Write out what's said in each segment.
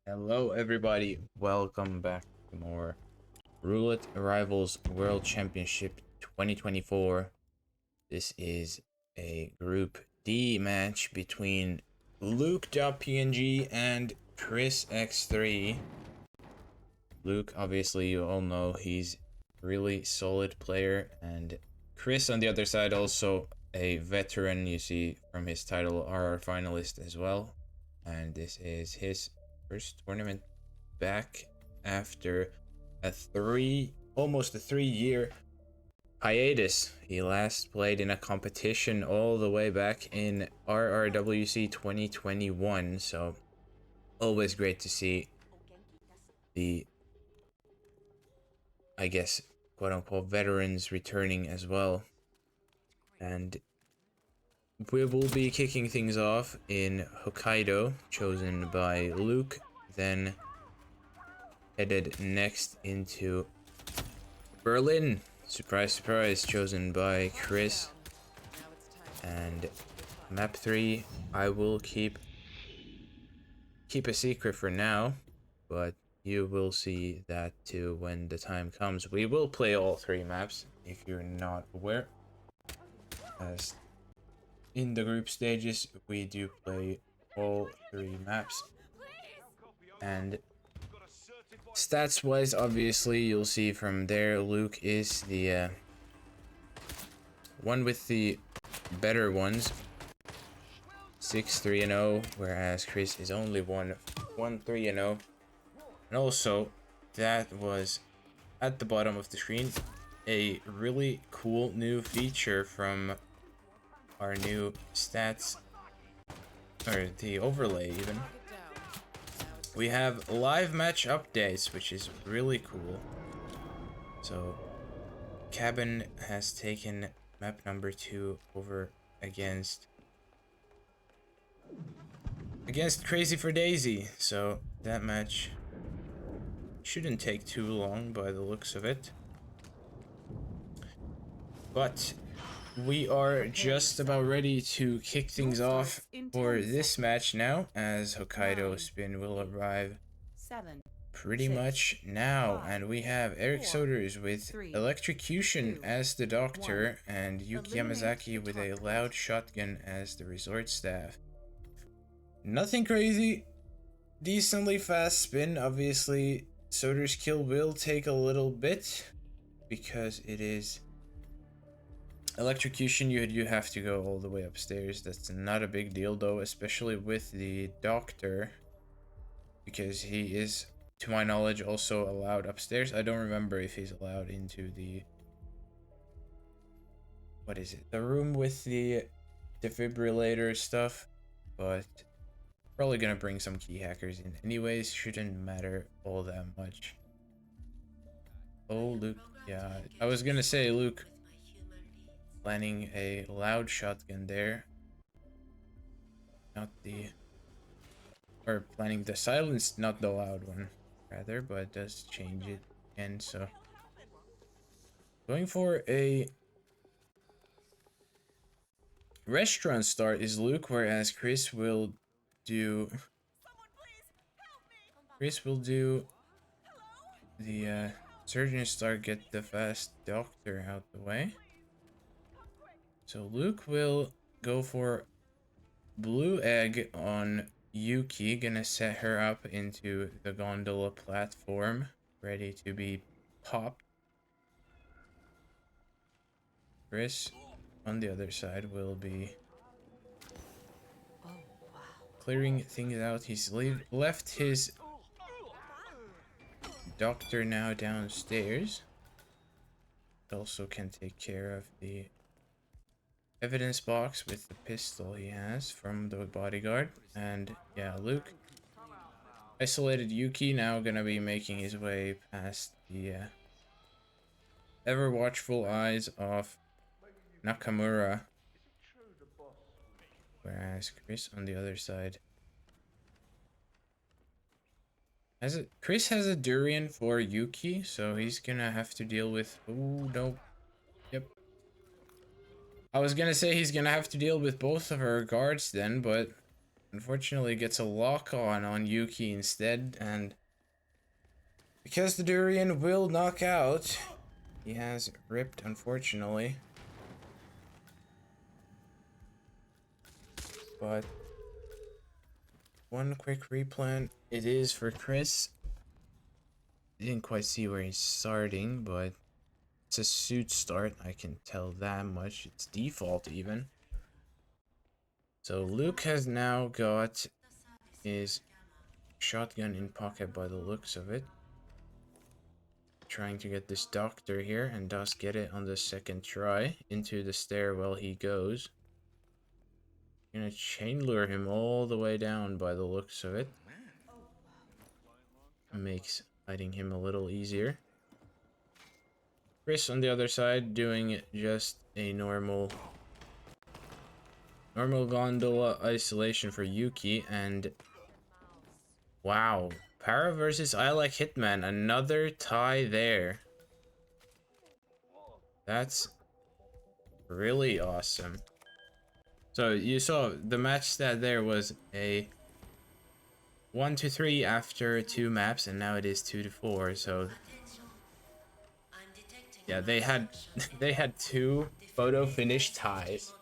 Hello everybody, welcome back to more Roulette Rivals World Championship 2024. This is a Group D match between lukedotpng and ChrisX3. Luke, obviously you all know he's a really solid player, and Chris on the other side also a veteran, you see from his title, RR finalist as well. And this is his first tournament back after almost a 3-year hiatus. He last played in a competition all the way back in RRWC 2021, so always great to see the, I guess, quote unquote veterans returning as well. And we will be kicking things off in Hokkaido, chosen by Luke, then headed next into Berlin, surprise surprise, chosen by Chris. And map 3 I will keep a secret for now, but you will see that too when the time comes. We will play all 3 maps if you're not aware, as in the group stages we do play all 3 maps. And stats wise, obviously you'll see from there Luke is the one with the better ones, 6-3-0, whereas Chris is only 1-3-0. And also, that was at the bottom of the screen a really cool new feature from our new stats, or the overlay even. We have live match updates, which is really cool. So Cabin has taken map number 2 over against Crazy for Daisy, so that match shouldn't take too long by the looks of it. But we are just about ready to kick things off for this match now, as Hokkaido Spin will arrive pretty much now. And we have Eric Soders with Electrocution as the doctor, and Yuki Yamazaki with a loud shotgun as the resort staff. Nothing crazy, decently fast spin. Obviously Soders' kill will take a little bit because it is electrocution. You have to go all the way upstairs. That's not a big deal though, especially with the doctor, because he is, to my knowledge, also allowed upstairs. I don't remember if he's allowed into the, what is it, the room with the defibrillator stuff, but probably gonna bring some key hackers in anyways, shouldn't matter all that much. Oh, Luke, yeah, I was gonna say Luke planning a loud shotgun there, not the, or planning the silenced, not the loud one rather, but it does change it. And so going for a restaurant start is Luke, whereas Chris will do the surgeon start, get the fast doctor out the way. So Luke will go for blue egg on Yuki, gonna set her up into the gondola platform, ready to be popped. Chris on the other side will be clearing things out. He's left his doctor now downstairs. Also can take care of the evidence box with the pistol he has from the bodyguard. And yeah, Luke isolated Yuki, now gonna be making his way past the ever watchful eyes of Nakamura, whereas Chris on the other side has a, Chris has a durian for Yuki, so he's gonna have to deal with, oh no, yep, I was gonna say he's gonna have to deal with both of her guards then, but unfortunately gets a lock on Yuki instead, and because the durian will knock out, he has ripped, unfortunately. But one quick replan it is for Chris. Didn't quite see where he's starting, but it's a suit start, I can tell that much. It's default even. So Luke has now got his shotgun in pocket by the looks of it. Trying to get this doctor here, and does get it on the second try. Into the stairwell he goes. Gonna chain lure him all the way down by the looks of it. Makes fighting him a little easier. Chris on the other side doing just a normal gondola isolation for Yuki, and wow, Para versus I Like Hitman, another tie there. That's really awesome. So you saw the match stat there was a 1-3 after 2 maps, and now it is 2-4. So yeah, they had they had 2 photo finish ties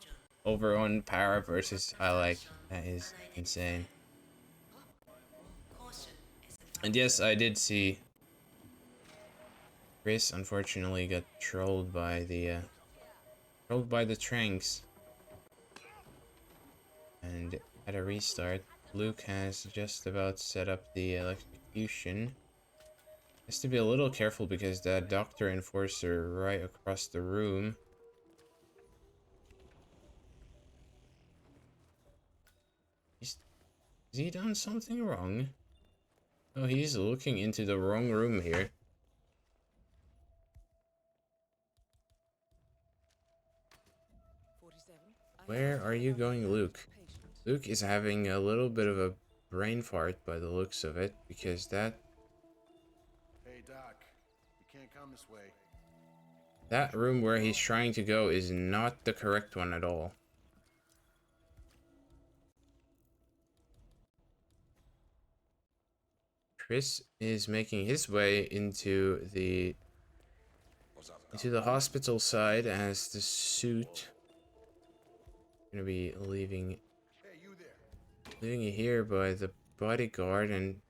over on Para versus I Like. That is insane. And yes, I did see Chris unfortunately got trolled by the Tranks, and at a restart, Luke has just about set up the electrocution. Has to be a little careful because that Doctor Enforcer right across the room. Has he done something wrong? Oh, he's looking into the wrong room here. Where are you going, Luke? Luke is having a little bit of a brain fart by the looks of it, because that... Hey, Doc. You can't come this way. That room where he's trying to go is not the correct one at all. Chris is making his way into the hospital side as the suit gonna be leaving it here by the bodyguard, and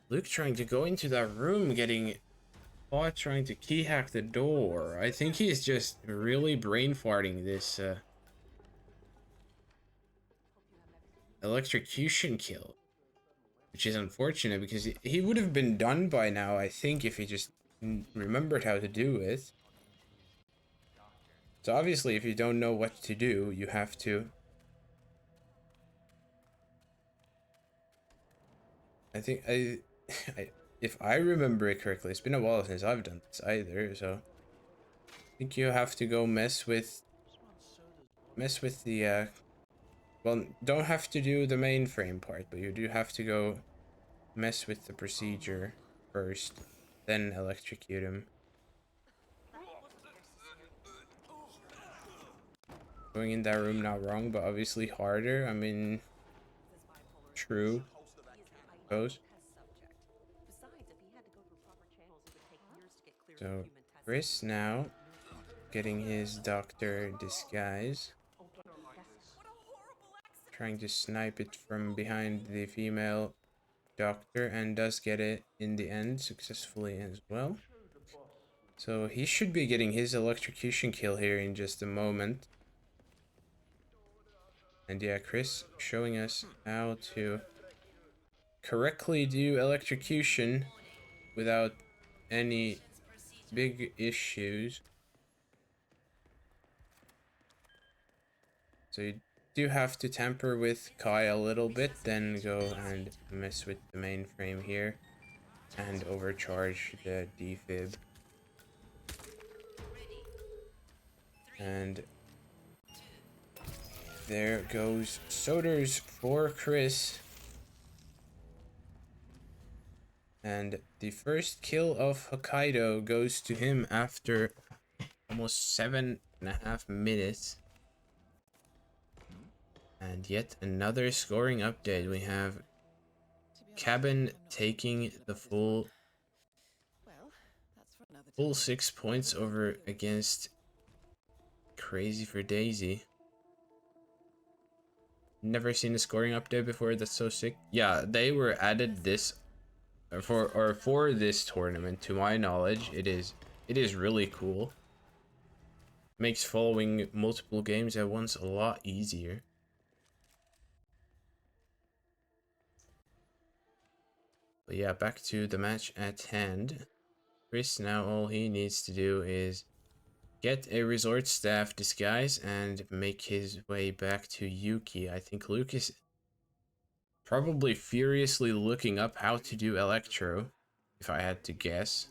Luke trying to go into that room, getting caught trying to key hack the door. I think he's just really brain farting this electrocution kill, which is unfortunate because he would have been done by now, I think, if he just remembered how to do it. So obviously, if you don't know what to do, you have to... I think if I remember it correctly, it's been a while since I've done this either, so I think you have to go mess with the well, don't have to do the mainframe part, but you do have to go mess with the procedure first, then electrocute him. Going in that room, not wrong, but obviously harder. I mean, true. Suppose. So Chris now getting his doctor disguise, trying to snipe it from behind the female doctor, and does get it in the end successfully as well. So he should be getting his electrocution kill here in just a moment. And yeah, Chris showing us how to correctly do electrocution without any big issues. So you do have to tamper with Kai a little bit, then go and mess with the mainframe here and overcharge the defib. And there goes Soders for Chris. And the first kill of Hokkaido goes to him after almost 7.5 minutes. And yet another scoring update. We have Cabin taking the full 6 points over against Crazy for Daisy. Never seen a scoring update before. That's so sick. Yeah, they were added this for this tournament. To my knowledge, it is really cool. Makes following multiple games at once a lot easier. But yeah, back to the match at hand. Chris, now all he needs to do is get a resort staff disguise and make his way back to Yuki. I think Luke is probably furiously looking up how to do Electro, if I had to guess.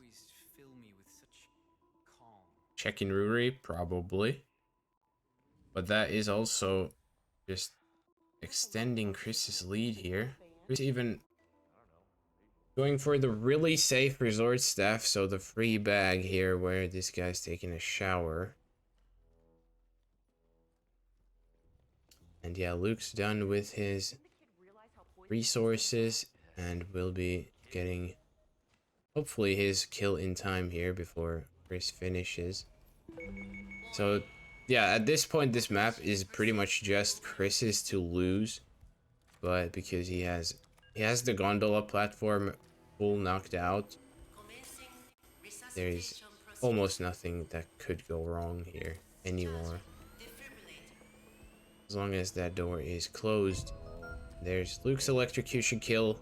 Checking Ruri, probably. But that is also just extending Chris's lead here. Chris even going for the really safe resort staff, so the free bag here where this guy's taking a shower. And yeah, Luke's done with his resources and will be getting hopefully his kill in time here before Chris finishes. So yeah, at this point this map is pretty much just Chris's to lose, but because he has the gondola platform full knocked out, there's almost nothing that could go wrong here anymore. As long as that door is closed. There's Luke's electrocution kill.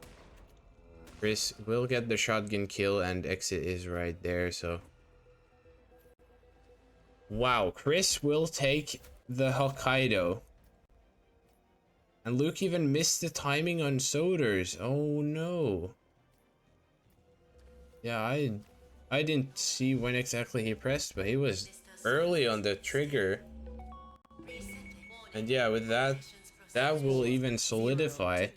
Chris will get the shotgun kill and exit is right there, so. Wow, Chris will take the Hokkaido. And Luke even missed the timing on Soders. Oh no. Yeah, I didn't see when exactly he pressed, but he was early on the trigger. And yeah, with that will even solidify.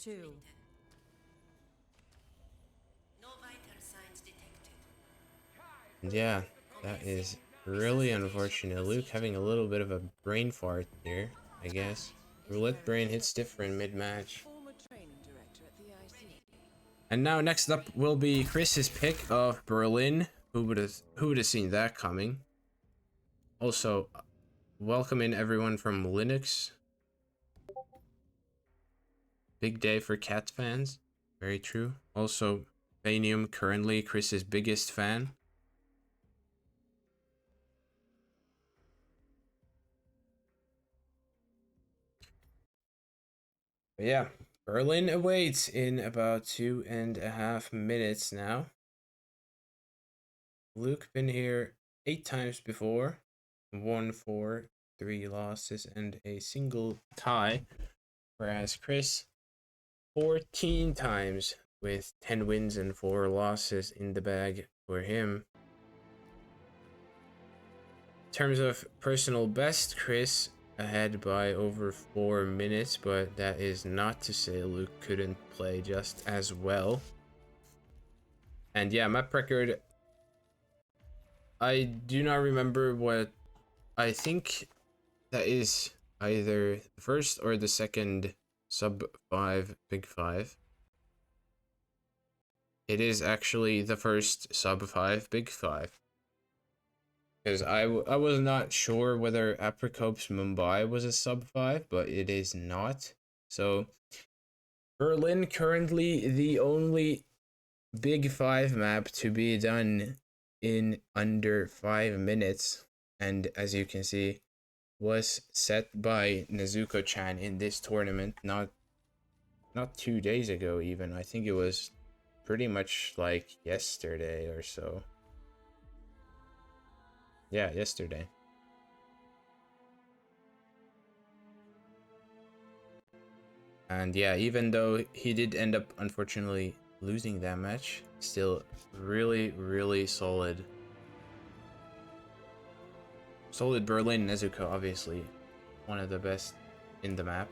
And yeah, that is really unfortunate. Luke having a little bit of a brain fart here, I guess. Roulette brain hits different mid-match. And now next up will be Chris's pick of Berlin. Who would have seen that coming? Also, welcome in everyone from Linux. Big day for cat fans. Very true. Also, Vanium currently Chris's biggest fan. But yeah, Berlin awaits in about 2.5 minutes now. Luke been here 8 times before. 1 4, 3 losses, and a single tie. Whereas Chris 14 times with 10 wins and 4 losses in the bag for him. In terms of personal best, Chris ahead by over 4 minutes, but that is not to say Luke couldn't play just as well. And yeah, map record, I do not remember what, I think that is either the first or the second sub 5 big 5. It is actually the first sub 5 big 5. Because I was not sure whether Apricop's Mumbai was a sub 5, but it is not. So Berlin currently the only big 5 map to be done in under 5 minutes. And as you can see, was set by Nezuko-chan in this tournament, not 2 days ago even. I think it was pretty much like yesterday or so. Yeah, yesterday. And yeah, even though he did end up unfortunately losing that match, still really, really solid. Solid Berlin Nezuko, obviously. One of the best in the map.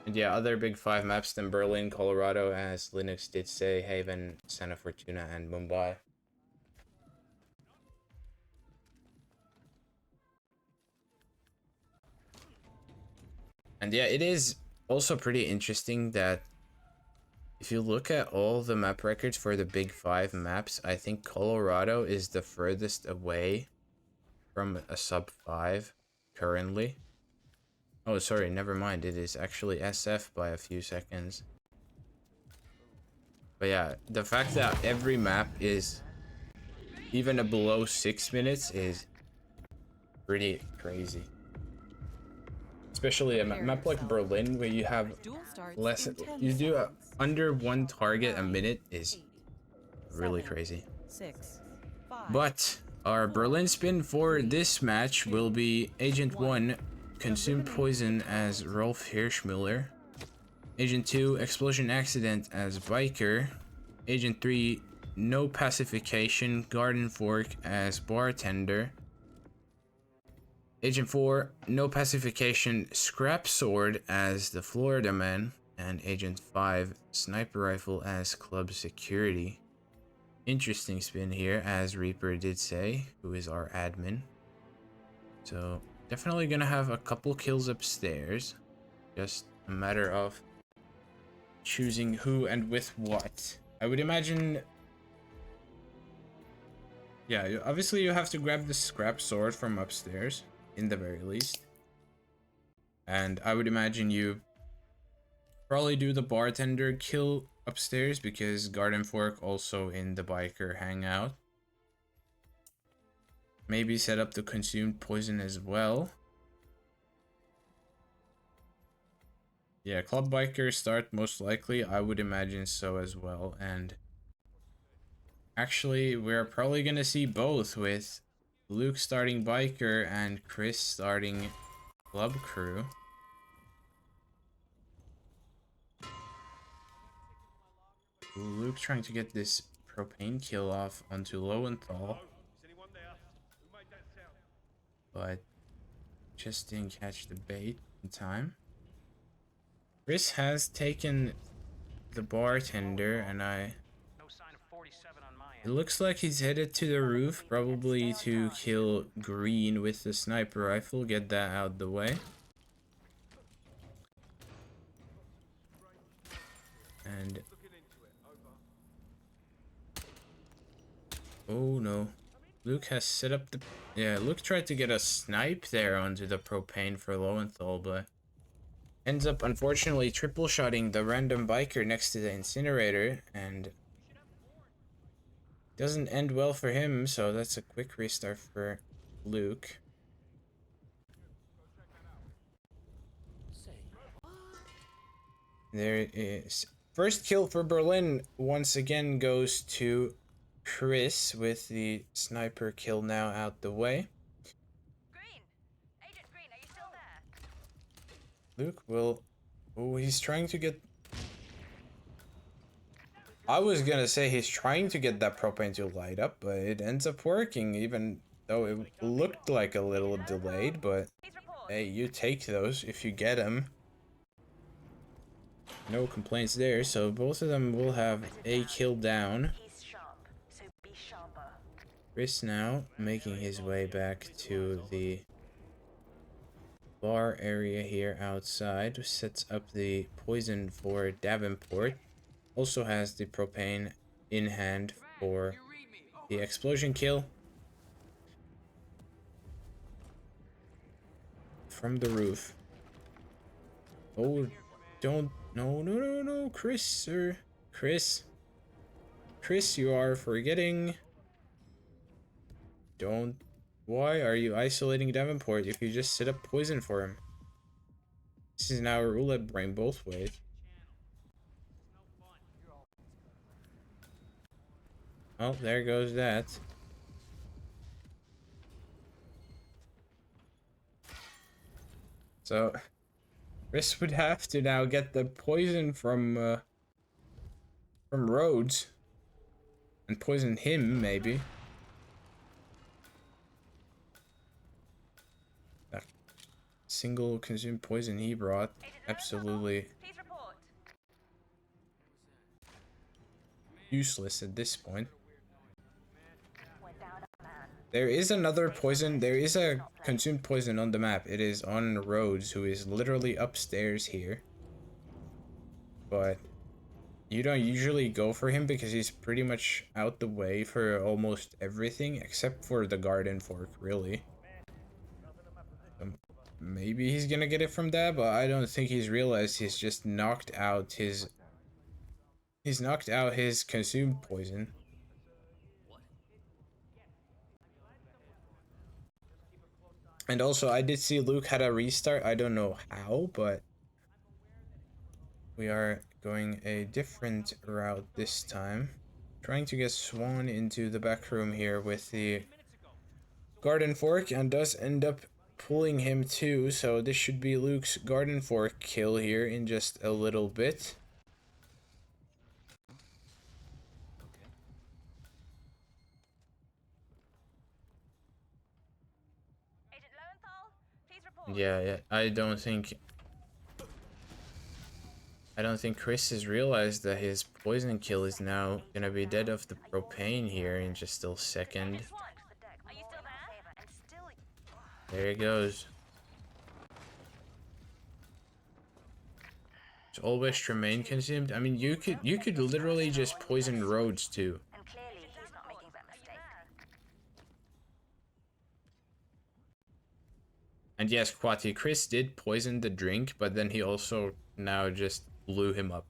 And yeah, other big 5 maps than Berlin, Colorado, as Linux did say, Haven, Santa Fortuna, and Mumbai. And yeah, it is also pretty interesting that if you look at all the map records for the big 5 maps, I think Colorado is the furthest away from a sub 5 currently. Oh, sorry, never mind. It is actually SF by a few seconds. But yeah, the fact that every map is even below 6 minutes is pretty crazy. Especially a map like Berlin, where you have less, you do under 1 target a minute is really crazy. But our Berlin spin for this match will be Agent 1, Consume Poison as Rolf Hirschmüller. Agent 2, Explosion Accident as Biker. Agent 3, No Pacification, Garden Fork as Bartender. Agent 4, No Pacification, Scrap Sword as the Florida Man. And Agent 5, Sniper Rifle as Club Security. Interesting spin here, as Reaper did say, who is our admin. So, definitely gonna have a couple kills upstairs. Just a matter of choosing who and with what. I would imagine... Yeah, obviously you have to grab the scrap sword from upstairs, in the very least. And I would imagine you probably do the bartender kill upstairs, because Garden Fork also in the biker hangout. Maybe set up the consumed poison as well. Yeah, Club Biker start most likely, I would imagine so as well. And actually, we're probably gonna see both, with Luke starting Biker and Chris starting Club Crew. Luke trying to get this propane kill off onto Lowenthal, but just didn't catch the bait in time. Chris has taken the bartender, and it looks like he's headed to the roof, probably to kill Green with the sniper rifle, get that out the way. And oh no, Luke has set up the... Yeah, Luke tried to get a snipe there onto the propane for Lowenthal, but ends up unfortunately triple shotting the random biker next to the incinerator, and doesn't end well for him, so that's a quick restart for Luke. There it is. First kill for Berlin once again goes to Chris, with the sniper kill now out the way. Green! Agent Green, are you still there? Luke will... Oh, he's trying to get... I was gonna say he's trying to get that propane to light up, but it ends up working, even though it looked like a little delayed, but hey, you take those if you get them. No complaints there, so both of them will have a kill down. Chris now making his way back to the bar area here outside, sets up the poison for Davenport. Also has the propane in hand for the explosion kill from the roof. Oh, don't... No, Chris, sir. Chris, you are forgetting. Don't... Why are you isolating Davenport if you just set up poison for him? This is now a roulette brain both ways. Oh, there goes that. So, Chris would have to now get the poison from Rhodes. And poison him, maybe. That single consumed poison he brought, absolutely useless at this point. There is another poison. There is a consumed poison on the map. It is on Rhodes, who is literally upstairs here. But you don't usually go for him because he's pretty much out the way for almost everything except for the garden fork, really. Maybe he's gonna get it from that, but I don't think he's realized he's just knocked out his... He's knocked out his consumed poison. And also, I did see Luke had a restart. I don't know how, but we are going a different route this time. Trying to get Swan into the back room here with the garden fork, and does end up pulling him too. So this should be Luke's garden fork kill here in just a little bit. Agent Lowenthal, please report. Yeah, I don't think Chris has realized that his poison kill is now gonna be dead of the propane here in just a second. Agent Swan, are you still there? There it goes. It's always Tremaine consumed. I mean, you could literally just poison Rhodes too. And clearly he's not making that mistake. And yes, Quati, Chris did poison the drink, but then he also now just blew him up.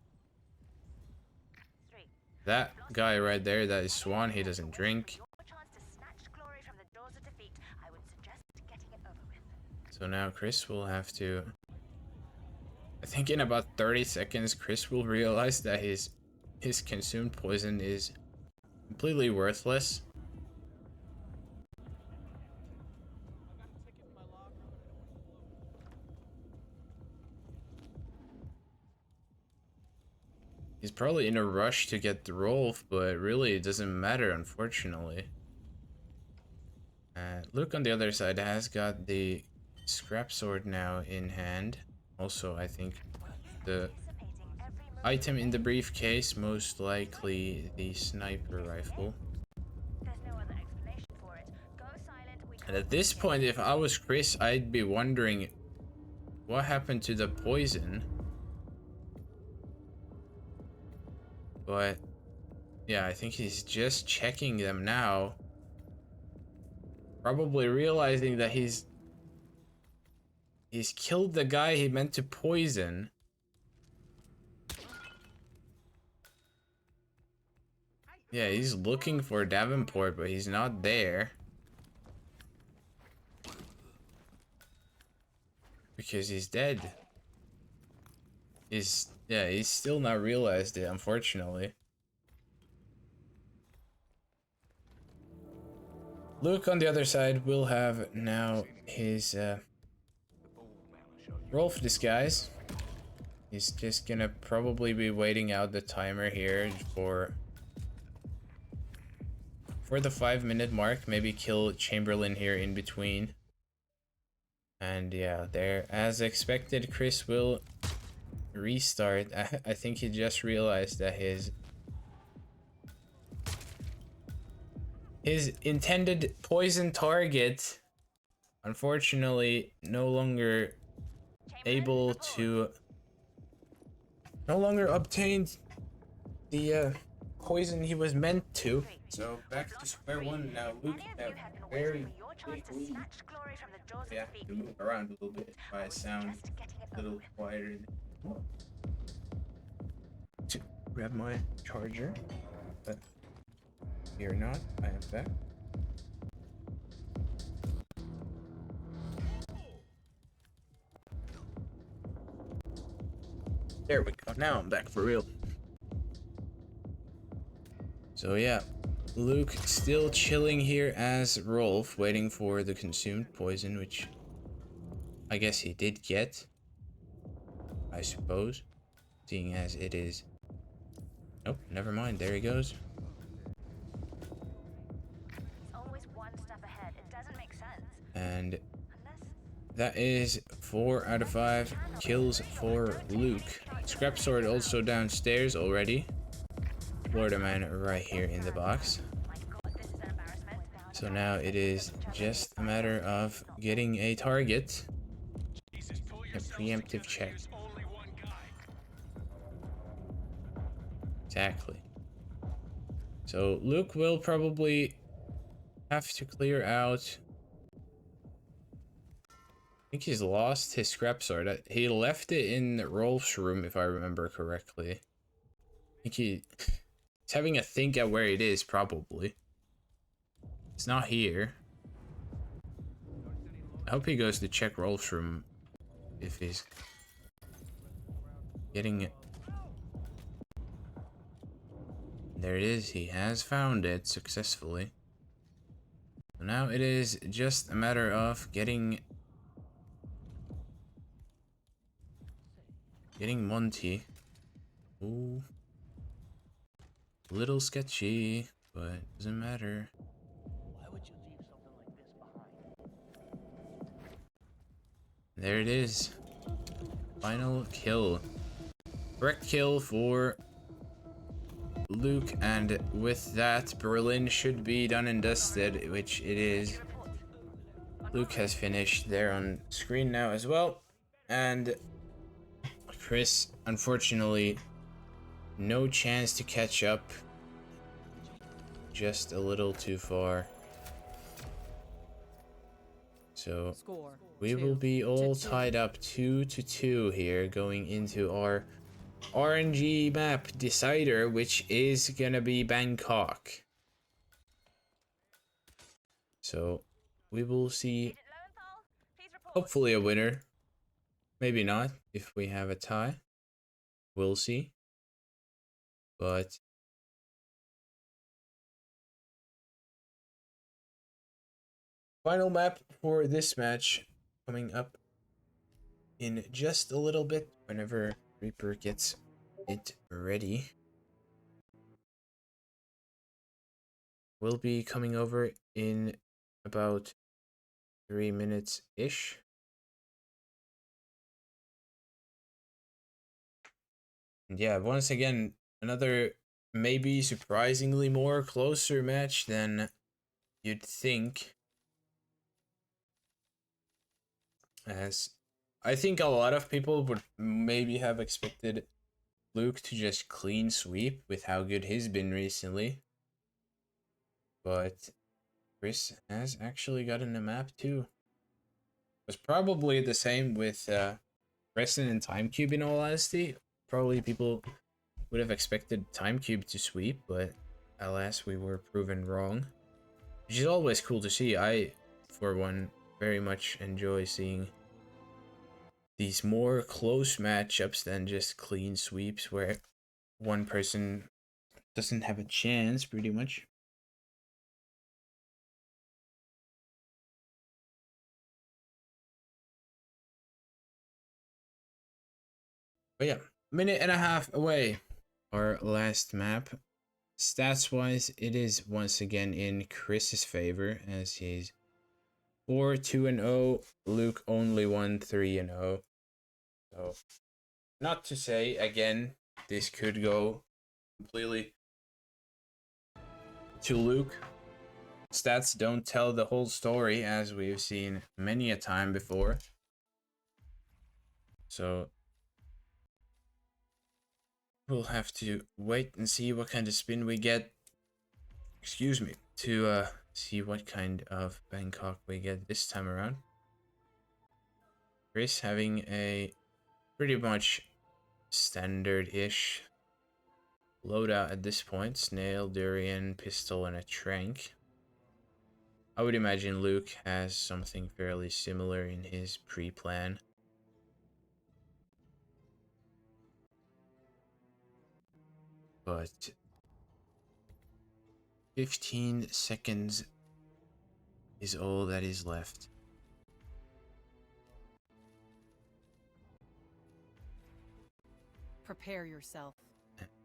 That guy right there, that is Swan, he doesn't drink. Your chance to snatch glory from the jaws of defeat. I would suggest getting it over with. So now Chris will have to... I think in about 30 seconds, Chris will realize that his consumed poison is completely worthless. He's probably in a rush to get the Rolf, but really it doesn't matter, unfortunately. Luke on the other side has got the scrap sword now in hand. Also, I think the item in the briefcase, most likely the sniper rifle. There's no other explanation for it. Go silent. And at this point, if I was Chris, I'd be wondering what happened to the poison. But yeah, I think he's just checking them now. Probably realizing that he's killed the guy he meant to poison. Yeah, he's looking for Davenport, but he's not there. Because he's dead. He's still not realized it, unfortunately. Luke on the other side will have now his Rolf disguise. He's just gonna probably be waiting out the timer here for the 5-minute mark. Maybe kill Chamberlain here in between. And yeah, there, as expected, Chris will restart. I think he just realized that his intended poison target, unfortunately, no longer obtained the poison he was meant to. So back to square one now. Luke have very big lead. Yeah, to move around a little bit if I sound a little quieter. To grab my charger, but you're not. I am back. There we go. Now I'm back for real. So yeah, Luke still chilling here as Rolf, waiting for the consumed poison, which I guess he did get, I suppose, seeing as it is... Nope, never mind, there he goes. Always one step ahead. It doesn't make sense. And that is 4 out of 5 kills for Luke. Scrap sword also downstairs already. Florida man right here in the box. So now it is just a matter of getting a target. A preemptive check. Exactly. So Luke will probably have to clear out. I think he's lost his scrap sword. He left it in Rolf's room, if I remember correctly. I think he's having a think at where it is, probably. It's not here. I hope he goes to check Rolf's room if he's getting it. There it is. He has found it successfully. So now it is just a matter of getting Monty. Ooh. A little sketchy, but doesn't matter. Why would you leave something like this behind? There it is. Final kill. Correct kill for Luke, and with that, Berlin should be done and dusted, which it is. Luke has finished there on screen now as well, and Chris, unfortunately, no chance to catch up. Just a little too far. So we will be all tied up 2-2 here going into our RNG map decider, which is gonna be Bangkok. So we will see hopefully a winner. Maybe not if we have a tie. We'll see. But final map for this match coming up in just a little bit whenever Reaper gets it ready. We'll be coming over in about 3 minutes ish. And yeah, once again, another maybe surprisingly more closer match than you'd think. As I think a lot of people would maybe have expected Luke to just clean sweep with how good he's been recently. But Chris has actually gotten a map too. It was probably the same with Preston and Timecube in all honesty. Probably people would have expected Timecube to sweep, but alas, we were proven wrong. Which is always cool to see. I, for one, very much enjoy seeing these more close matchups than just clean sweeps where one person doesn't have a chance, pretty much. But yeah, minute and a half away. Our last map. Stats wise, it is once again in Chris's favor as he's 4-2-0. Luke only 1-3-0. So, not to say again, this could go completely to Luke. Stats don't tell the whole story, as we've seen many a time before. So we'll have to wait and see what kind of spin we get. Excuse me. To see what kind of Bangkok we get this time around. Chris having a pretty much standard-ish loadout at this point. Snail, durian, pistol, and a trank. I would imagine Luke has something fairly similar in his pre-plan. But 15 seconds is all that is left. Prepare yourself.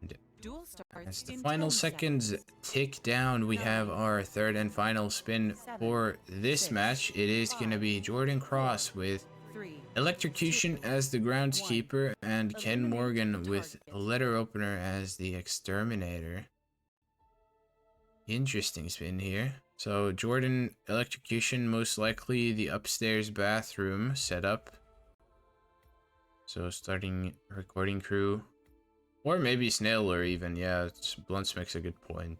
And Duel starts as the in final 10 seconds tick down, we have our third and final spin for this match. It is going to be Jordan Cross with 3, Electrocution as the groundskeeper and Ken Morgan with Letter Opener as the exterminator. Interesting spin here. So Jordan electrocution, most likely the upstairs bathroom setup. So starting recording crew. Or maybe Snail Lure even, yeah, Blunts makes a good point.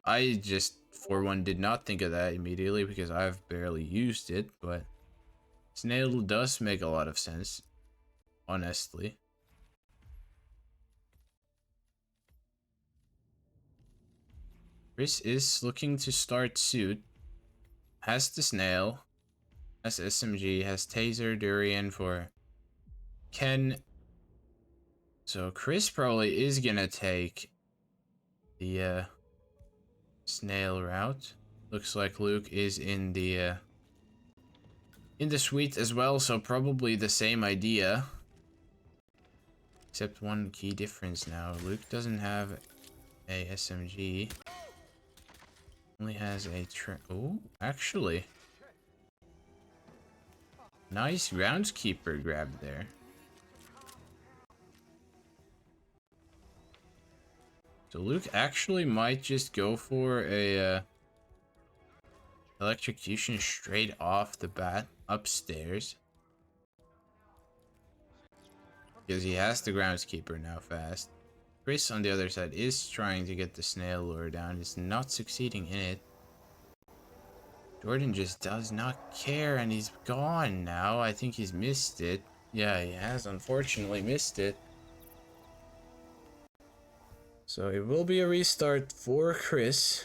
I just, for one, did not think of that immediately because I've barely used it, but Snail does make a lot of sense, honestly. Chris is looking to start suit. Has the Snail, has SMG, has Taser, Durian for Ken. So Chris probably is gonna take the Snail route. Looks like Luke is in the suite as well, so probably the same idea. Except one key difference now. Luke doesn't have a SMG. Only has a oh, actually. Nice groundskeeper grab there. So Luke actually might just go for a electrocution straight off the bat upstairs. Because he has the groundskeeper now fast. Chris on the other side is trying to get the Snail Lure down. Is not succeeding in it. Jordan just does not care and he's gone now. I think he's missed it. Yeah, he has unfortunately missed it. So it will be a restart for Chris.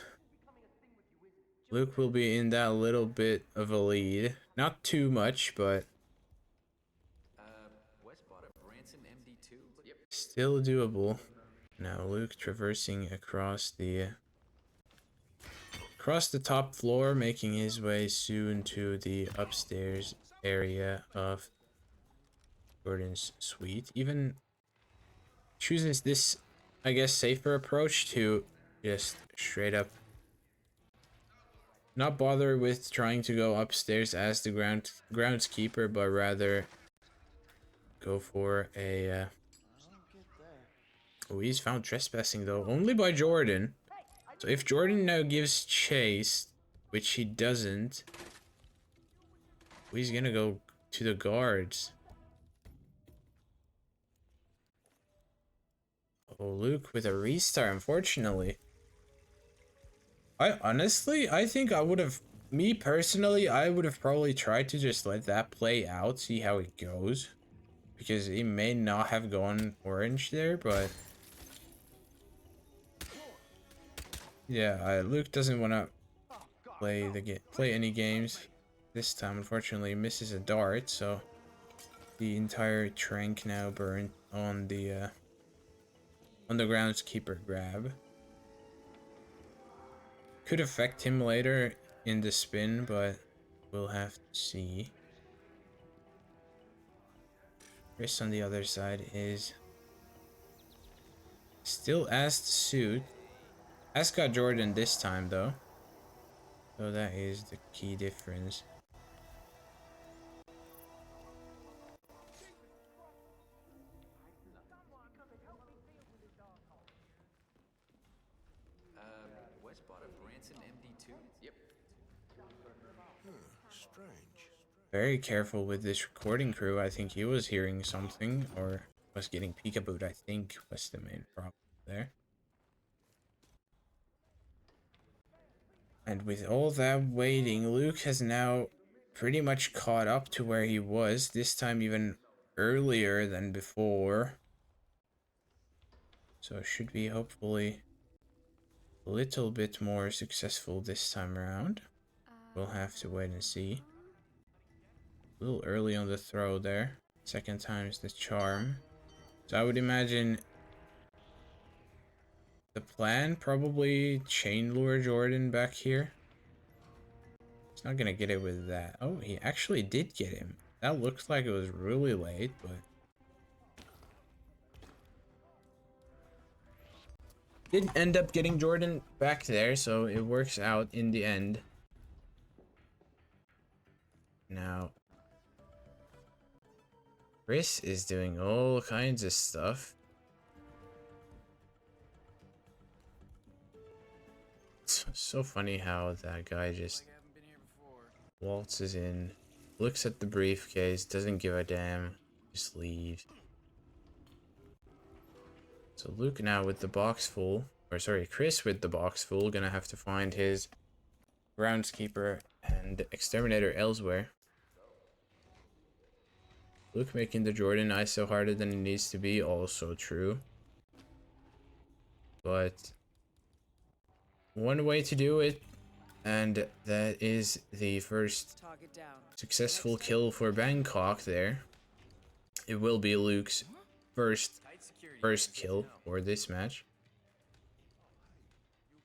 Luke will be in that little bit of a lead. Not too much, but still doable. Now Luke traversing across the top floor, making his way soon to the upstairs area of Jordan's suite. Even chooses this, I guess, safer approach to just straight up not bother with trying to go upstairs as the groundskeeper, but rather go for a oh, he's found trespassing though, only by Jordan. So if Jordan now gives chase, which he doesn't, he's gonna go to the guards. Oh, Luke with a restart, unfortunately. I think I would have, me personally, I would have probably tried to just let that play out, see how it goes. Because he may not have gone orange there, but yeah, Luke doesn't want to play any games. This time, unfortunately, misses a dart, so the entire trank now burned on the groundskeeper grab. Could affect him later in the spin, but we'll have to see. Chris on the other side is still asked to suit. Has got Jordan this time though. So that is the key difference. Strange. Very careful with this recording crew. I think he was hearing something or was getting peekabooed, I think was the main problem there. And with all that waiting, Luke has now pretty much caught up to where he was, this time even earlier than before. So should be hopefully a little bit more successful this time around. We'll have to wait and see. A little early on the throw there. Second time's the charm. So I would imagine the plan, probably chain lure Jordan back here. He's not gonna get it with that. Oh, he actually did get him. That looks like it was really late, but did end up getting Jordan back there, so it works out in the end. Now, Chris is doing all kinds of stuff. So So funny how that guy just waltzes in, looks at the briefcase, doesn't give a damn, just leaves. So Luke now with the box full, or sorry, Chris with the box full, gonna have to find his groundskeeper and exterminator elsewhere. Luke making the Jordan ISO harder than it needs to be, also true. But one way to do it, and that is the first successful kill for Bangkok there. It will be Luke's first kill for this match.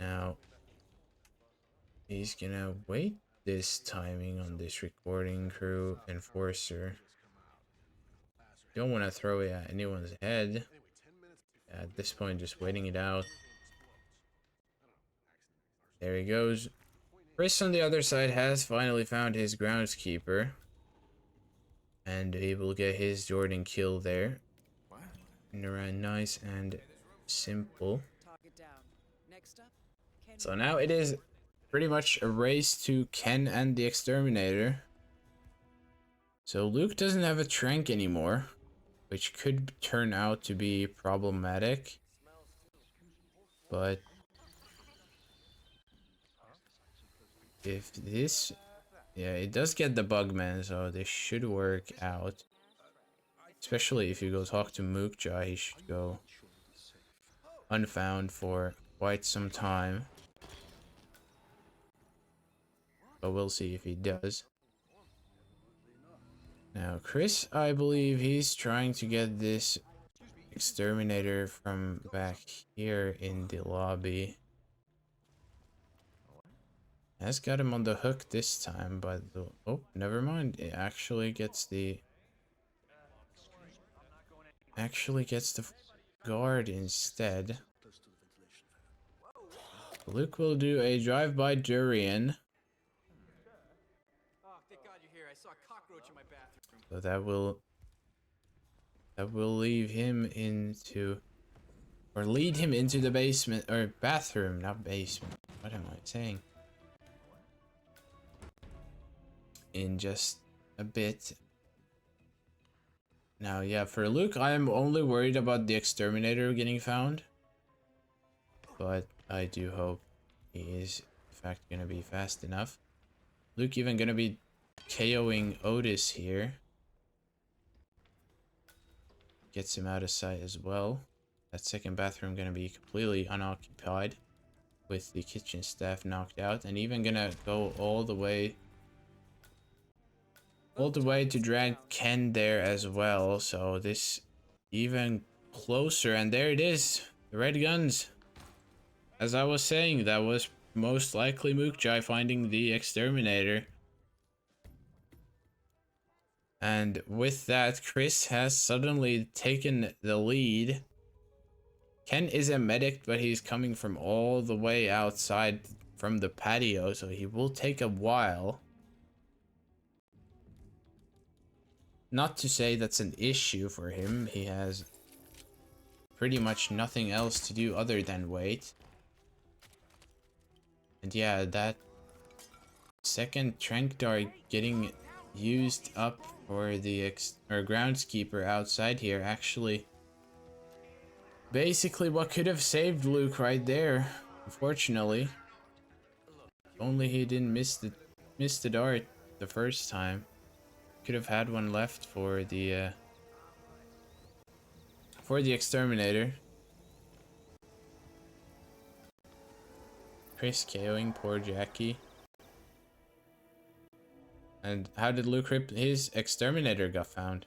Now, he's gonna wait this timing on this recording crew enforcer. Don't want to throw it at anyone's head. At this point, just waiting it out. There he goes. Chris on the other side has finally found his groundskeeper. And able to get his Jordan kill there. And around nice and simple. So now it is pretty much a race to Ken and the exterminator. So Luke doesn't have a trank anymore, which could turn out to be problematic. But if this, yeah, it does get the Bugman, so this should work out. Especially if you go talk to Mookja, he should go unfound for quite some time. But we'll see if he does. Now, Chris, I believe he's trying to get this exterminator from back here in the lobby. Has got him on the hook this time, but oh, never mind. It actually gets the guard instead. Luke will do a drive-by durian. So that will leave him into, or lead him into the basement, or bathroom, not basement. What am I saying? In just a bit. Now, yeah, for Luke, I'm only worried about the exterminator getting found. But I do hope he is, in fact, gonna be fast enough. Luke even gonna be KOing Otis here. Gets him out of sight as well. That second bathroom gonna be completely unoccupied with the kitchen staff knocked out, and even gonna go all the way to drag Ken there as well. So this even closer, and there it is, the red guns. As I was saying, that was most likely Mookjai finding the exterminator. And with that, Chris has suddenly taken the lead. Ken is a medic, but he's coming from all the way outside from the patio, so he will take a while. Not to say that's an issue for him. He has pretty much nothing else to do other than wait. And yeah, that second trank dart getting used up for the groundskeeper outside here, actually basically what could have saved Luke right there. Unfortunately, only he didn't miss the dart the first time. Could have had one left for the exterminator. Chris KOing poor Jackie. And how did Luke rip his exterminator got found?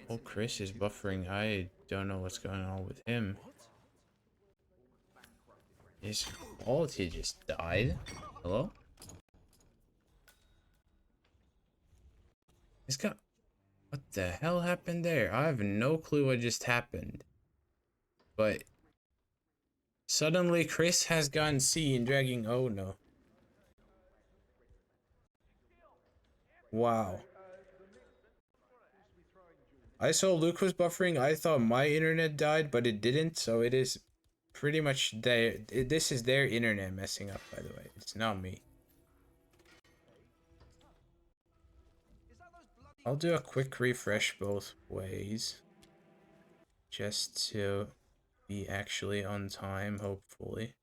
Oh, Chris is buffering. I don't know what's going on with him. His quality just died. Hello? He's got... What the hell happened there? I have no clue what just happened. But... Suddenly, Chris has gone seen dragging... Oh, no. Wow. I saw Luke was buffering. I thought my internet died, but it didn't. So it is pretty much this is their internet messing up, by the way. It's not me. I'll do a quick refresh both ways. Just to be actually on time, hopefully.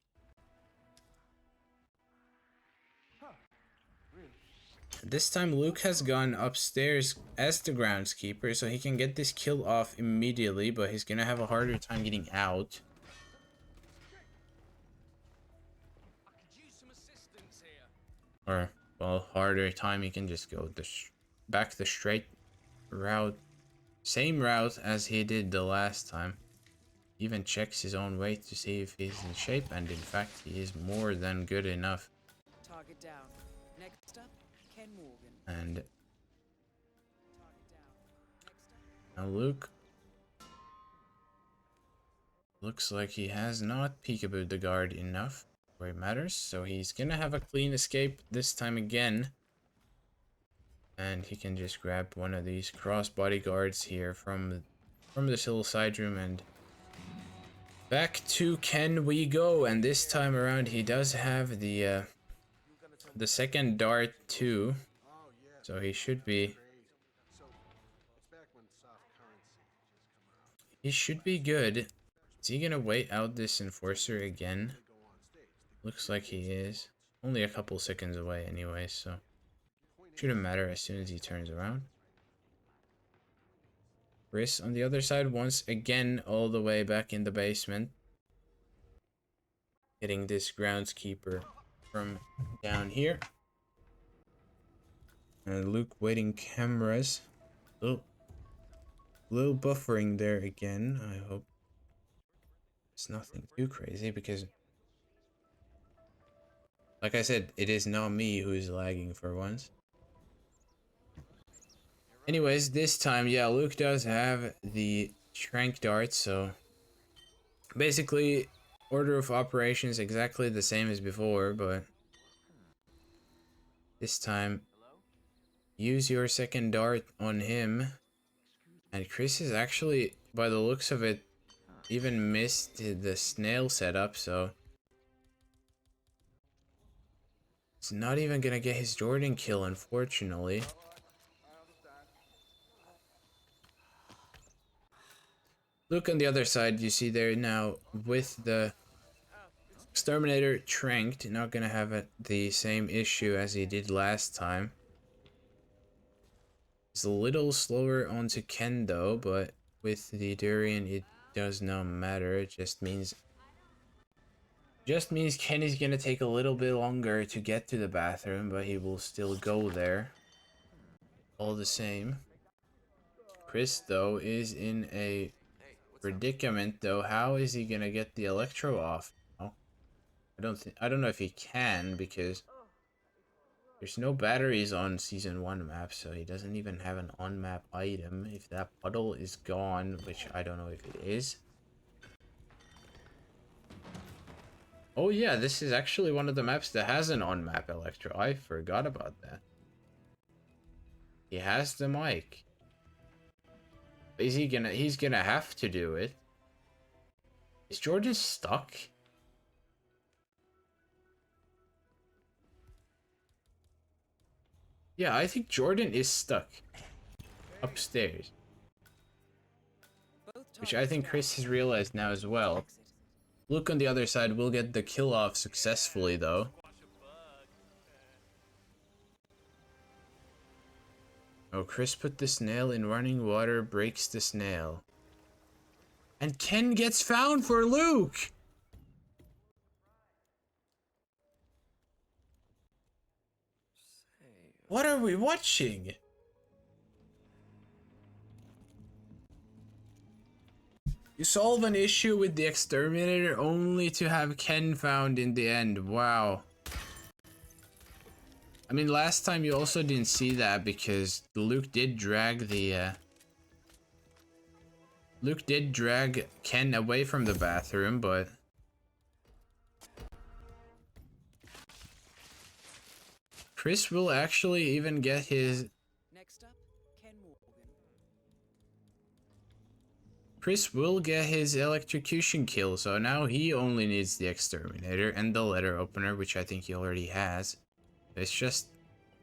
This time Luke has gone upstairs as the groundskeeper, so he can get this kill off immediately, but he's gonna have a harder time getting out. Or, well, harder time, he can just go back the straight route. Same route as he did the last time. Even checks his own weight to see if he's in shape, and in fact, he is more than good enough. Target down. Next up, Ken Morgan. And Target down. Next up. now Luke looks like he has not peekabooed the guard enough where it matters, so he's gonna have a clean escape this time again. And he can just grab one of these cross bodyguards here from this little side room, and back to Ken we go. And this time around he does have the second dart too, Oh, yeah. so he should be Crazy. So, it's back when soft currency just come out. he should be good. Is he gonna wait out this enforcer again? They go on stage. Looks like he is. Only a couple seconds away anyway, so shouldn't matter as soon as he turns around. Chris on the other side once again all the way back in the basement. Hitting this groundskeeper from down here. And Luke waiting cameras. Oh, little buffering there again. I hope it's nothing too crazy, because like I said, it is not me who's lagging for once. Anyways, this time, yeah, Luke does have the trank dart, so basically order of operations exactly the same as before, but this time use your second dart on him. And Chris is actually, by the looks of it, even missed the snail setup, so it's not even gonna get his Jordan kill, unfortunately. Look on the other side, you see there now with the Exterminator tranked, not gonna have the same issue as he did last time. It's a little slower onto Ken though, but with the Durian it does not matter. It just means Ken is gonna take a little bit longer to get to the bathroom, but he will still go there all the same. Chris though is in a predicament though. How is he gonna get the electro off? Oh, I don't know if he can, because there's no batteries on season 1 map, so he doesn't even have an on-map item. If that puddle is gone, which I don't know if it is. Oh yeah, this is actually one of the maps that has an on-map electro. I forgot about that. He has the mic. He's gonna have to do it. Is Jordan stuck? Yeah, I think Jordan is stuck upstairs, which I think Chris has realized now as well. Luke on the other side will get the kill off successfully though. Oh, Chris put the snail in running water, breaks the snail. And Ken gets found for Luke! What are we watching? You solve an issue with the exterminator only to have Ken found in the end. Wow. I mean, last time you also didn't see that because Luke did drag Ken away from the bathroom, but Chris will actually even get his Next up, Ken Morgan. Chris will get his electrocution kill, so now he only needs the exterminator and the letter opener, which I think he already has. It's just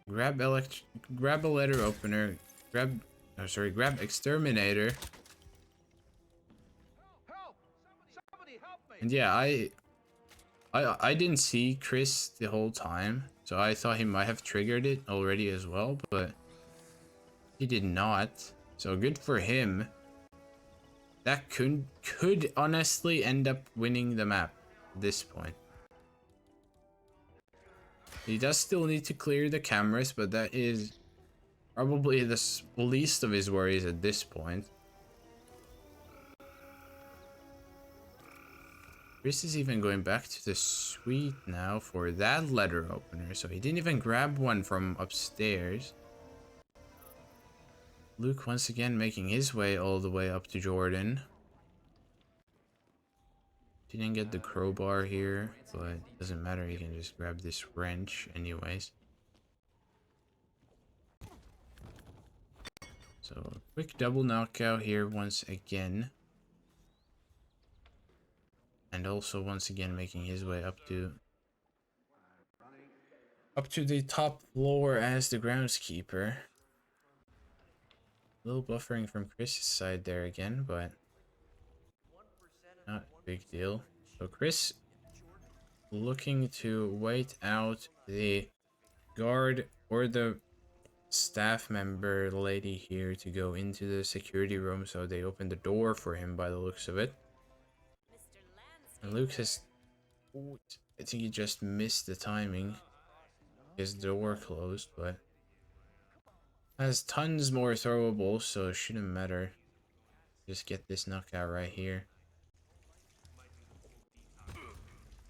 grab a letter opener, grab exterminator. Help! Somebody help me! And yeah, I didn't see Chris the whole time, so I thought he might have triggered it already as well, but he did not. So good for him. That could honestly end up winning the map at this point. He does still need to clear the cameras, but that is probably the least of his worries at this point. Chris is even going back to the suite now for that letter opener, so he didn't even grab one from upstairs. Luke once again making his way all the way up to Jordan. Didn't get the crowbar here, but doesn't matter, he can just grab this wrench anyways. So, quick double knockout here once again. And also once again making his way up to the top floor as the groundskeeper. A little buffering from Chris's side there again, but not a big deal. So Chris looking to wait out the guard or the staff member lady here to go into the security room, so they open the door for him by the looks of it. And Luke has... I think he just missed the timing. His door closed, but has tons more throwables, so it shouldn't matter. Just get this knockout right here.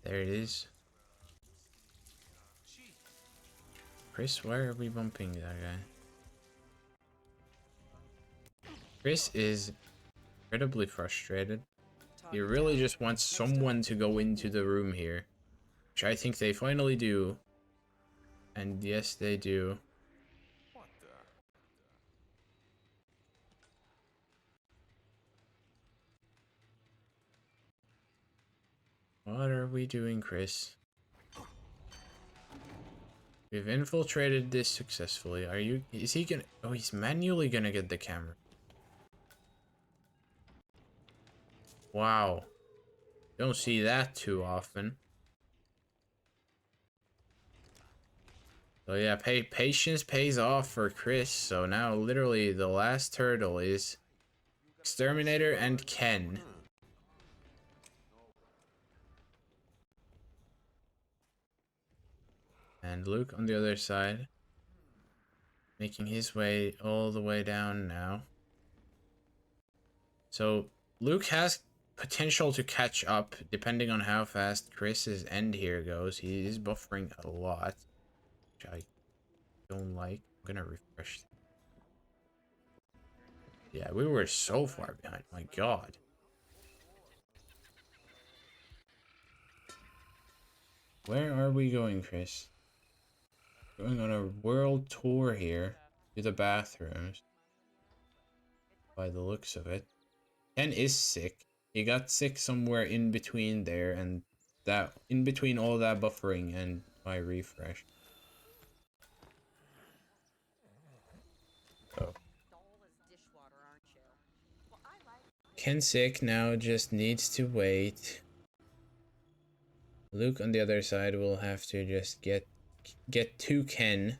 There it is. Chris, why are we bumping that guy? Chris is incredibly frustrated. He really just wants someone to go into the room here, which I think they finally do. And yes, they do. What are we doing, Chris? We've infiltrated this successfully. Is he gonna... Oh, he's manually gonna get the camera. Wow. Don't see that too often. So yeah, patience pays off for Chris. So now literally the last hurdle is Exterminator and Ken. And Luke on the other side, making his way all the way down now. So Luke has potential to catch up depending on how fast Chris's end here goes. He is buffering a lot, which I don't like. I'm gonna refresh. Yeah, we were so far behind. My God. Where are we going, Chris? Going on a world tour here to the bathrooms. By the looks of it. Ken is sick. He got sick somewhere in between there, and that in between all that buffering and my refresh. Oh. Ken sick now, just needs to wait. Luke on the other side will have to just get to Ken.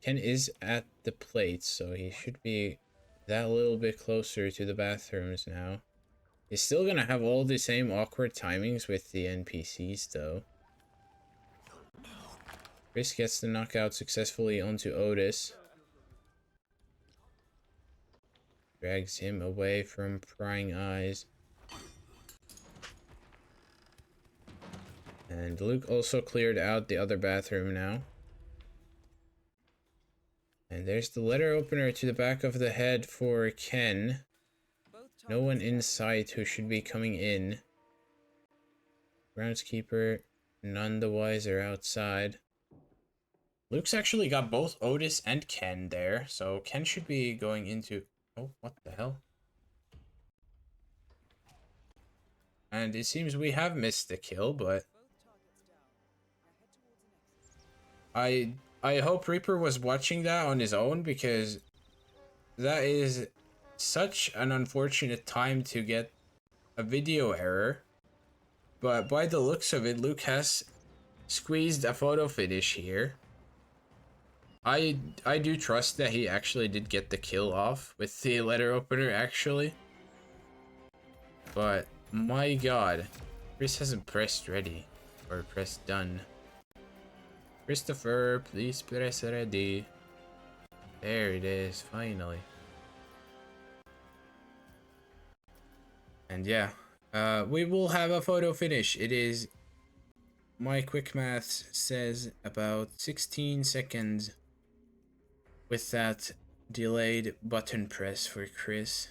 Ken is at the plate, so he should be that little bit closer to the bathrooms now. He's still gonna have all the same awkward timings with the NPCs though. Chris gets the knockout successfully onto Otis. Drags him away from prying eyes. And Luke also cleared out the other bathroom now. And there's the letter opener to the back of the head for Ken. No one in sight who should be coming in. Groundskeeper, none the wiser outside. Luke's actually got both Otis and Ken there, so Ken should be going into Oh, what the hell? And it seems we have missed the kill, but Both targets down. Now head towards an exit. I hope Reaper was watching that on his own, because that is such an unfortunate time to get a video error. But by the looks of it, Luke has squeezed a photo finish here. I do trust that he actually did get the kill off with the letter opener, actually. But my god, Chris hasn't pressed ready or pressed done. Christopher, please press ready. There it is, finally. And yeah, we will have a photo finish. It is, my quick maths says, about 16 seconds with that delayed button press for Chris.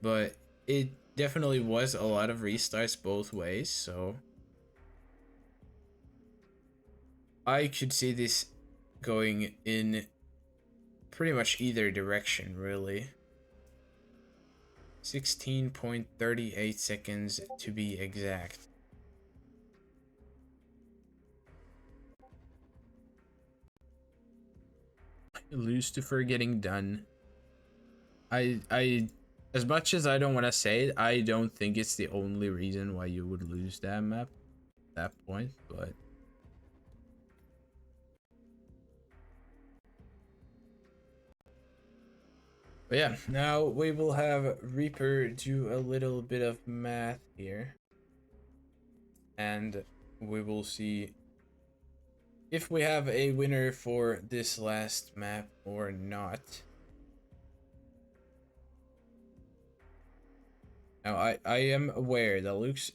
But it definitely was a lot of restarts both ways, so I could see this going in pretty much either direction, really. 16.38 seconds to be exact. Lucifer getting done. I as much as I don't want to say it, I don't think it's the only reason why you would lose that map at that point, but yeah, now we will have Reaper do a little bit of math here, and we will see if we have a winner for this last map or not. Now I am aware that Luke's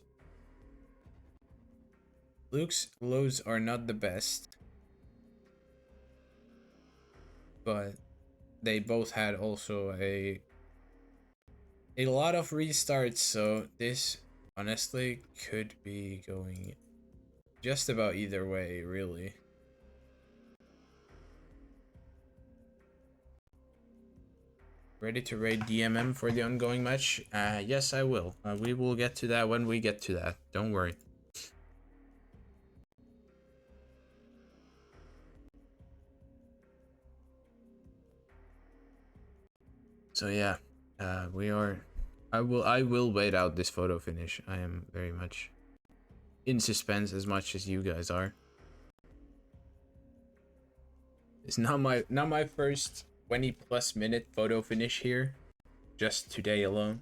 loads are not the best, but they both had also a lot of restarts, so this honestly could be going just about either way, really. Ready to raid DMM for the ongoing match? Yes, I will. We will get to that when we get to that. Don't worry. So yeah, we are. I will wait out this photo finish. I am very much in suspense as much as you guys are. It's not my first 20+ minute photo finish here, just today alone.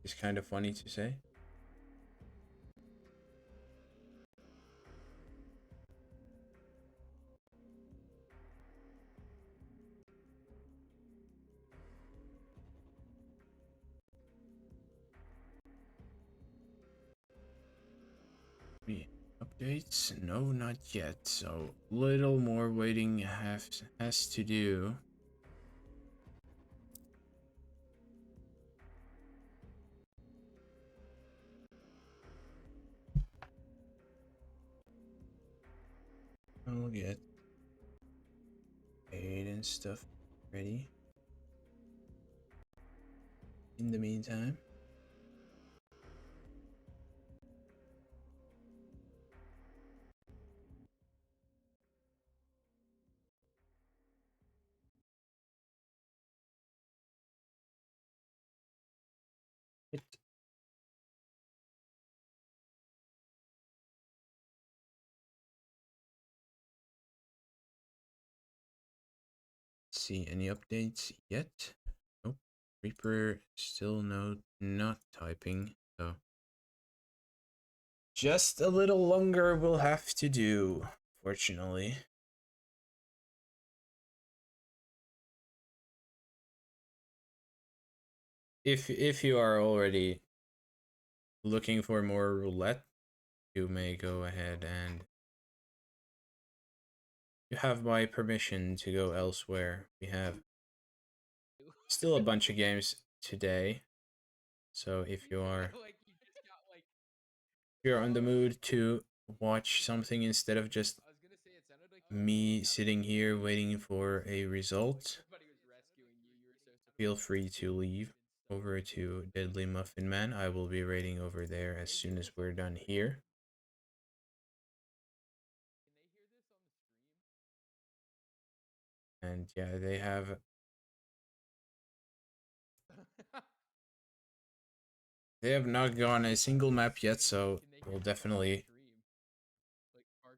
It's kind of funny to say. Updates? No, not yet. So little more waiting has to do. I'll get aid and stuff ready. In the meantime, let's see any updates yet. Nope. Reaper still not typing. So just a little longer will have to do, fortunately. If you are already looking for more roulette, you may go ahead, and you have my permission to go elsewhere. We have still a bunch of games today, so if you're on the mood to watch something instead of just me sitting here waiting for a result, feel free to leave over to Deadly Muffin Man. I will be raiding over there as soon as we're done here. And yeah, they have not gone a single map yet, so we'll definitely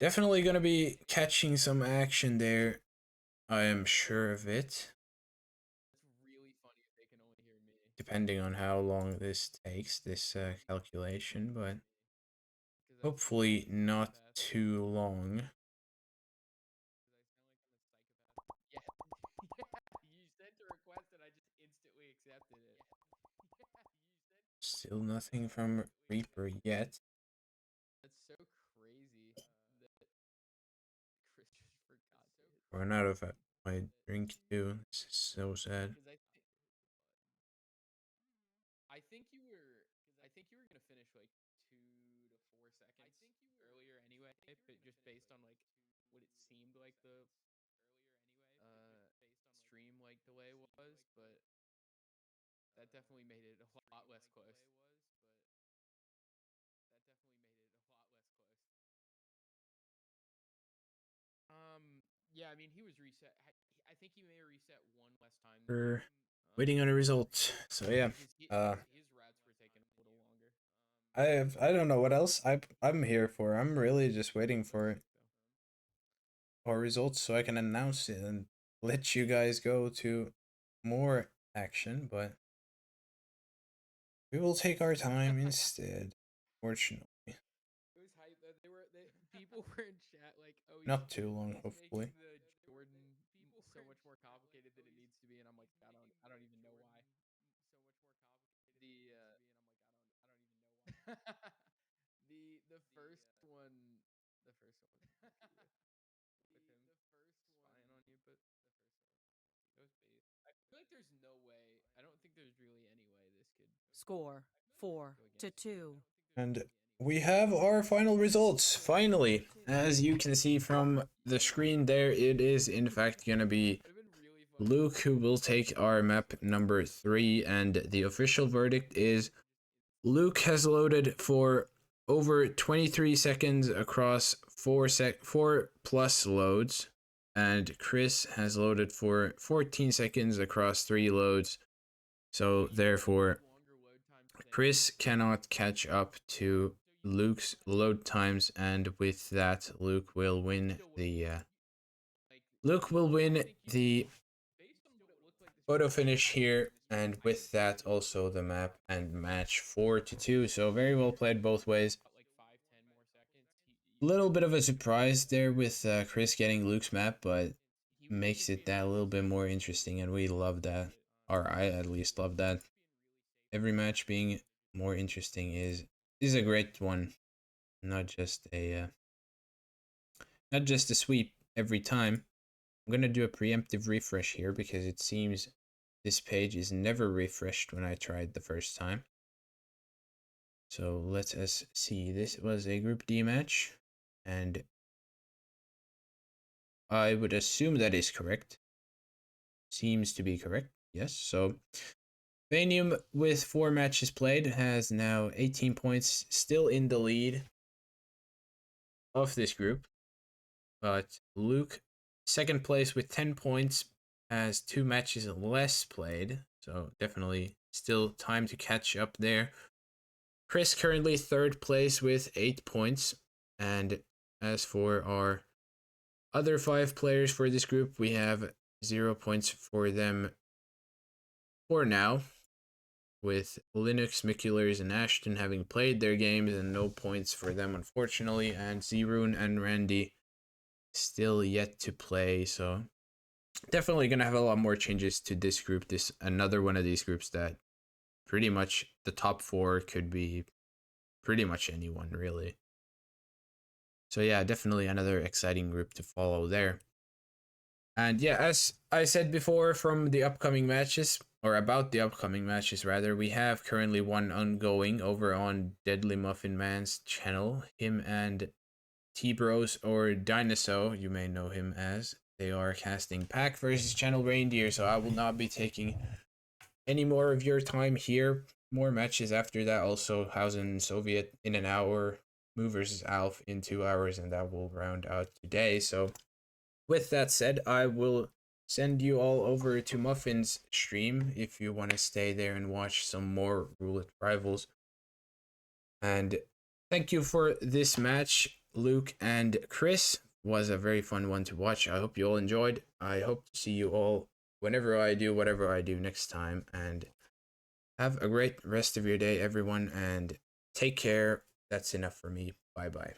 gonna be catching some action there. I am sure of it. Depending on how long this takes, this calculation, but hopefully not too long. Yeah, you sent a request and I just instantly accepted it. Still nothing from Reaper yet. That's so crazy that Chris just forgot to hit. Run out of my drink too. This is so sad. Because I think you were gonna finish like 2 to 4 seconds earlier anyway, but just based on like what it seemed like the stream like delay was, but that definitely made it a lot less close. Yeah, I mean he was reset. I think he may have reset one less time. We're waiting on a result. So yeah. His routes were taking a little longer. I don't know what else I'm here for. I'm really just waiting for our results so I can announce it and let you guys go to more action, but we will take our time instead, fortunately. It was hype. People were in chat like, "Oh, Not too long, he's hopefully. making the Jordan so much more complicated than it needs to be," and I'm like, I don't even know why. The the first one, the first one was with him spying on you, but it was base. I feel like there's no way. I don't think there's really any way this could Score go 4-2. And we have our final results, finally. As you can see from the screen there, it is in fact gonna be Luke who will take our map number 3, and the official verdict is Luke has loaded for over 23 seconds across 4 plus loads, and Chris has loaded for 14 seconds across 3 loads. So therefore, Chris cannot catch up to Luke's load times, and with that, Luke will win the photo finish here, and with that also the map and match 4-2. So very well played both ways. A little bit of a surprise there with Chris getting Luke's map, but makes it that a little bit more interesting, and we love that, or I at least love that. Every match being more interesting is a great one, not just a sweep every time. I'm gonna do a preemptive refresh here because it seems this page is never refreshed when I tried the first time. So let us see. This was a Group D match, and I would assume that is correct. Seems to be correct. Yes. So Vanium, with 4 matches played, has now 18 points, still in the lead of this group. But Luke, second place with 10 points, has 2 matches less played. So definitely still time to catch up there. Chris currently third place with 8 points. And as for our other 5 players for this group, we have 0 points for them for now, with Linux, Miculars, and Ashton having played their games and no points for them, unfortunately, and Zerun and Randy still yet to play. So definitely gonna have a lot more changes to this group. This another one of these groups that pretty much the top 4 could be pretty much anyone, really. So yeah, definitely another exciting group to follow there. And yeah, as I said before, from the upcoming matches, or about the upcoming matches rather, we have currently one ongoing over on Deadly Muffin Man's channel. Him and T-Bros, or Dinosaur, you may know him as. They are casting Pack versus Channel Reindeer, so I will not be taking any more of your time here. More matches after that. Also, Hausen Soviet in an hour. Mu versus Alf in 2 hours, and that will round out today. So, with that said, I will send you all over to Muffin's stream if you want to stay there and watch some more Roulette Rivals. And thank you for this match, Luke and Chris. Was a very fun one to watch. I hope you all enjoyed. I hope to see you all whenever I do whatever I do next time. And have a great rest of your day, everyone, and take care. That's enough for me. Bye bye.